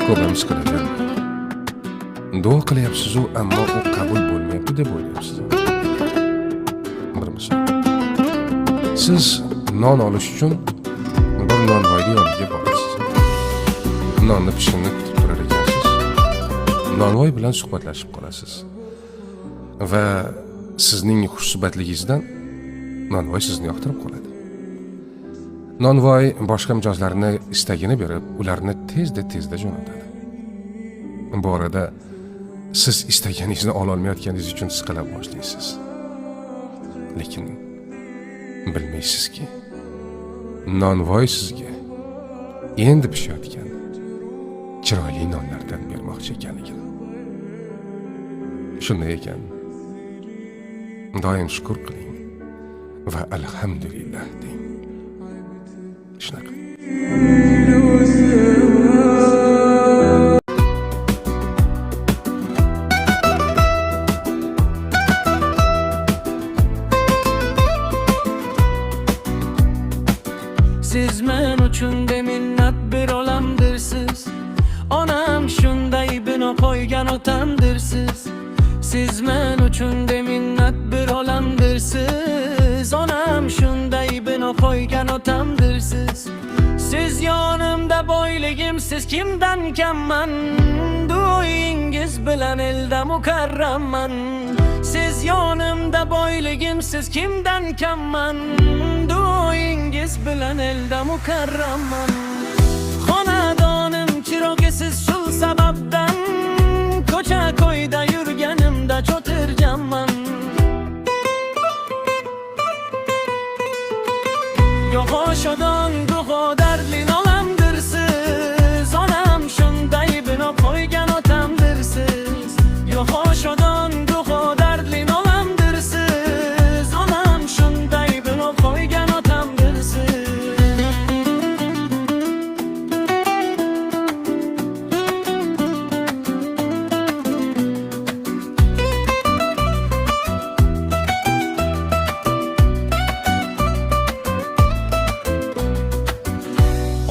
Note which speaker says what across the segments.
Speaker 1: ko'pamiz qilgan. Duo qilyapsiz-ku, ammo u qabul bo'lmayapti deb o'ylayapsiz. Bir misol. Siz non olish uchun bir nonvoyni yoniga borasiz. Nonni pishishini kutib turar ekansiz. Nonvoy bilan suhbatlashib qolasiz. Va sizning xushsuhbatligingizdan nonvoy sizni yoqtirib qoladi. Nonvoy boshqa mijozlarni istagini berib, ularni tezda jo'natadi. Bu orada siz istaganingizni ola olmayotganingiz uchun siqila boshlaysiz. Lekin bilmaysizki, nonvoy sizga endi pishayotgan chiroyli nonlardan bermoqchi ekanligini. Shunday ekan, doim shukr qiling va alhamdulillah deng. Shunaqa.
Speaker 2: Siz men uchun minnat bir olamdirsiz. Onam shunday bino qo'ygan otamdirsiz. Siz men uchun minnat bir olamdirsiz. Onam shunday bino qo'ygan otamdirsiz. Siz yonimda boyligim, siz kimdan kamman? Duoyingiz bilan elda mukarramman. Siz yonimda boyligim, siz kimdan kamman? Duoyingiz bilan elda mukarramman. Xonadonim chiroqi siz shu sababdan, ko'cha ko'yda yurganimda cho'tirjanman. Yo'g'oshodon duo dardli olamdirsiz. Onam shunday bino qo'ygan otamdirsiz. Yo'g'oshodon duo dardli olamdirsiz. Onam shunday bino qo'ygan otamdirsiz.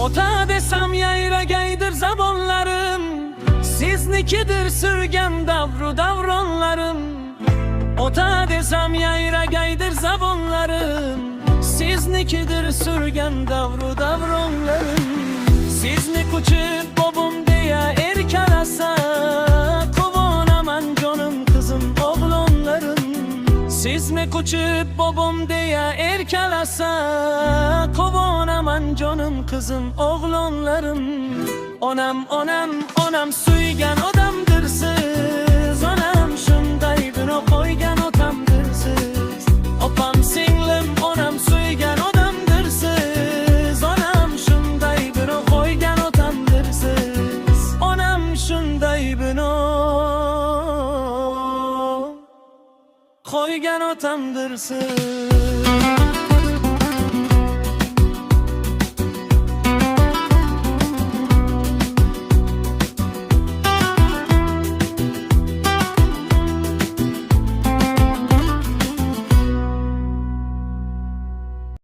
Speaker 2: Ota desam yayragaydir zabonlarim, siznikidir sürgen davru davronlarim. Ota desam yayragaydir zabonlarim, siznikidir sürgen davru davronlarim. Sizni quchib bobum deya erkalasa, quvonaman jonim qizim o'g'lonlarim. Sizni quchib bobum deya erkalasa, quvonaman jonim qizim o'g'lonlarim. Onam suygan odamdirsiz. Onam shunday bino qo'ygan otamdirsiz. Opam singlim onam suygan odamdirsiz. Onam shunday bino qo'ygan otamdirsiz. Onam shunday bino qo'ygan otamdirsiz.